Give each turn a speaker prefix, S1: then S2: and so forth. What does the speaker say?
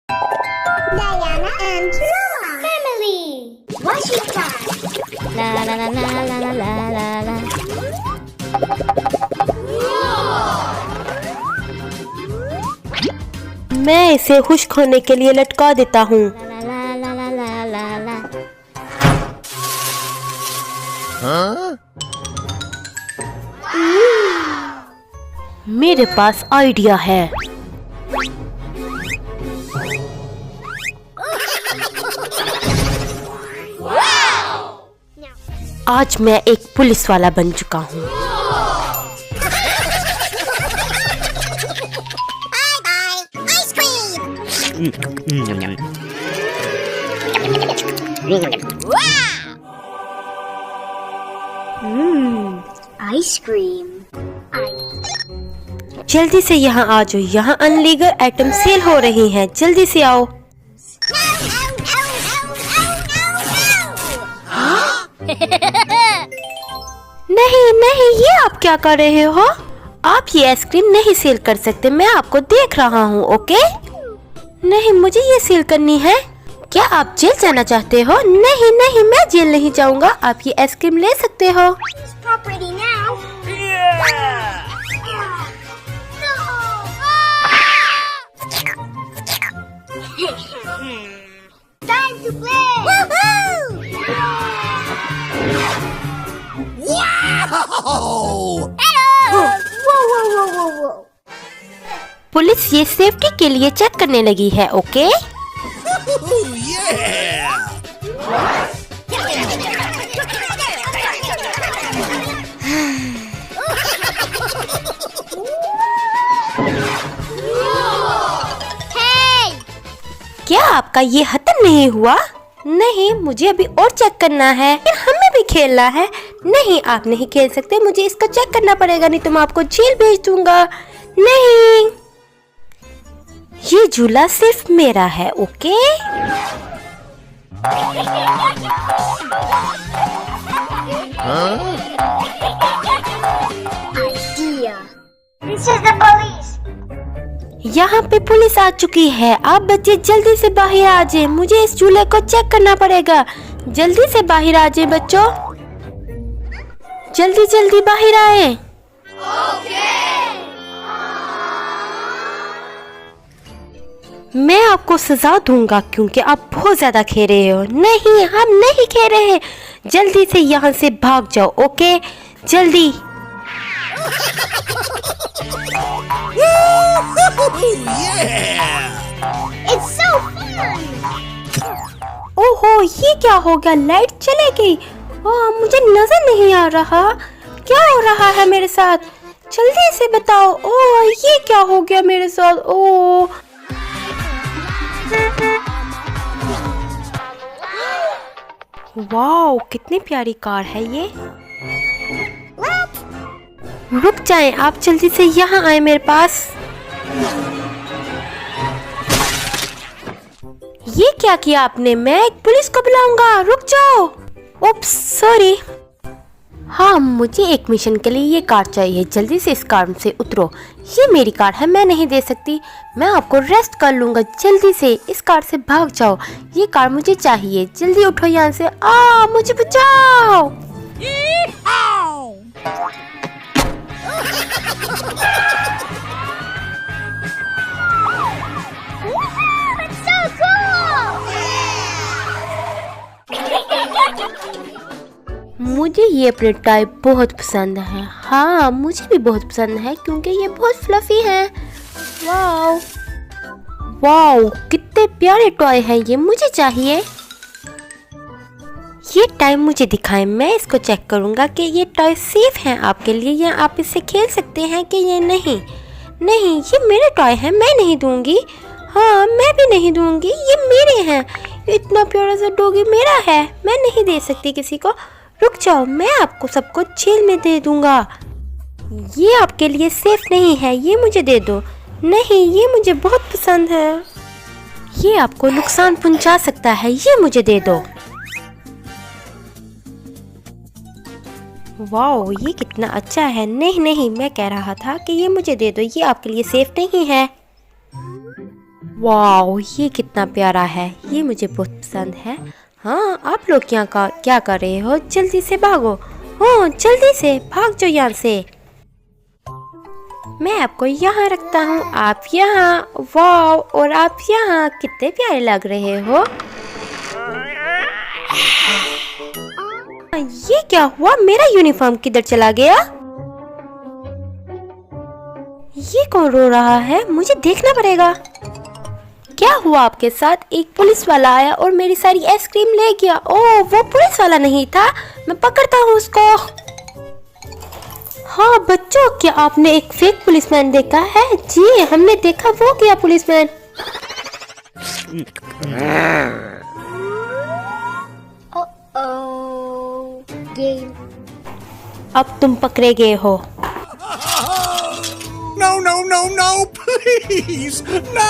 S1: Diana and Noah family. Washing time.
S2: La la la la la la la la la.
S3: मैं इसे खुश्क होने के लिए लटका देता हूँ।
S2: La la la la la la la.
S3: मेरे पास आइडिया है। आज मैं एक पुलिस वाला बन चुका हूँ।
S1: Ice cream.
S3: जल्दी से यहाँ आ जाओ, यहाँ अनलीगल आइटम सेल हो रही हैं, जल्दी से आओ। नहीं नहीं, ये आप क्या कर रहे हो? आप ये आइसक्रीम नहीं सेल कर सकते, मैं आपको देख रहा हूँ। ओके? नहीं, मुझे ये सेल करनी है। क्या आप जेल जाना चाहते हो? नहीं नहीं, मैं जेल नहीं जाऊँगा, आप ये आइसक्रीम ले सकते हो।
S1: Property now. Time to play. Woohoo! Whoa!
S3: Police ये सेफ्टी के लिए चेक करने लगी है। ओके? क्या आपका ये खत्म नहीं हुआ? नहीं, मुझे अभी और चेक करना है। हमें भी खेलना है। नहीं, आप नहीं खेल सकते, मुझे इसका चेक करना पड़ेगा, नहीं तो मैं आपको जेल भेज दूंगा। नहीं, ये झूला सिर्फ मेरा है। Okay?
S1: Idea. This is the police.
S3: यहाँ पे पुलिस आ चुकी है। आप बच्चे जल्दी से बाहर आ जाए, मुझे इस झूले को चेक करना पड़ेगा। जल्दी से बाहर आ जाए बच्चों, जल्दी जल्दी बाहर आए। मैं आपको सजा दूंगा क्योंकि आप बहुत ज्यादा खेल रहे हो। नहीं, हम नहीं खेल रहे हैं, जल्दी से यहाँ से भाग जाओ। ओके? जल्दी।
S1: It's so fun.
S3: ओहो, ये क्या हो गया? लाइट चली गई। मुझे नजर नहीं आ रहा, क्या हो रहा है मेरे साथ? जल्दी से बताओ। ओह, ये क्या हो गया मेरे साथ? ओह, वाओ, कितनी प्यारी कार है ये। रुक जाएं, आप जल्दी से यहाँ आए मेरे पास। ये क्या किया आपने? मैं एक पुलिस को बुलाऊंगा, रुक जाओ। Oops, sorry. हाँ, मुझे एक मिशन के लिए ये कार चाहिए, जल्दी से इस कार से उतरो। ये मेरी कार है, मैं नहीं दे सकती, मैं आपको रेस्ट कर लूँगा। जल्दी से इस कार से भाग जाओ, ये कार मुझे चाहिए। जल्दी उठो यहाँ से। मुझे बचाओ।
S1: It's so cool.
S3: मुझे ये अपने टाइप बहुत पसंद है। हाँ, मुझे भी बहुत पसंद है क्योंकि ये बहुत फ्लफी है। वाओ वाओ, कितने प्यारे टॉय हैं ये, मुझे चाहिए। ये टाइम मुझे दिखाएं, मैं इसको चेक करूँगा कि ये टॉय सेफ हैं आपके लिए या आप इससे खेल सकते हैं कि ये नहीं। नहीं, ये मेरे टॉय हैं, मैं नहीं दूंगी। हाँ, मैं भी नहीं दूंगी, ये मेरे हैं। इतना प्यारा सा डॉगी मेरा है, मैं नहीं दे सकती किसी को। रुक जाओ, मैं आपको सबको जेल में दे दूंगा। ये आपके लिए सेफ नहीं है, ये मुझे दे दो। नहीं, ये मुझे बहुत पसंद है, ये आपको नुकसान पहुंचा सकता है, ये मुझे दे दो। वाओ, ये कितना अच्छा है। नहीं नहीं, मैं कह रहा था कि ये मुझे दे दो, ये आपके लिए सेफ नहीं है। वाओ, ये कितना प्यारा है, ये मुझे बहुत पसंद है। हाँ, आप लोग क्या कर रहे हो? जल्दी से भागो। हाँ, जल्दी से भाग जाओ यहाँ से। मैं आपको यहाँ रखता हूँ, आप यहाँ। वाओ, और आप यहाँ, कितने प्यारे लग रहे हो। ये क्या हुआ? मेरा यूनिफॉर्म किधर चला गया? ये कौन रो रहा है? मुझे देखना पड़ेगा। क्या हुआ आपके साथ? एक पुलिस वाला आया और मेरी सारी आइसक्रीम ले गया। ओह, वो पुलिस वाला नहीं था, मैं पकड़ता हूँ उसको। हाँ बच्चों, क्या आपने एक फेक पुलिसमैन देखा है? जी, हमने देखा, वो क्या पुलिसमैन। अब तुम पकड़े गए हो।
S4: No, no, no, no, please, no!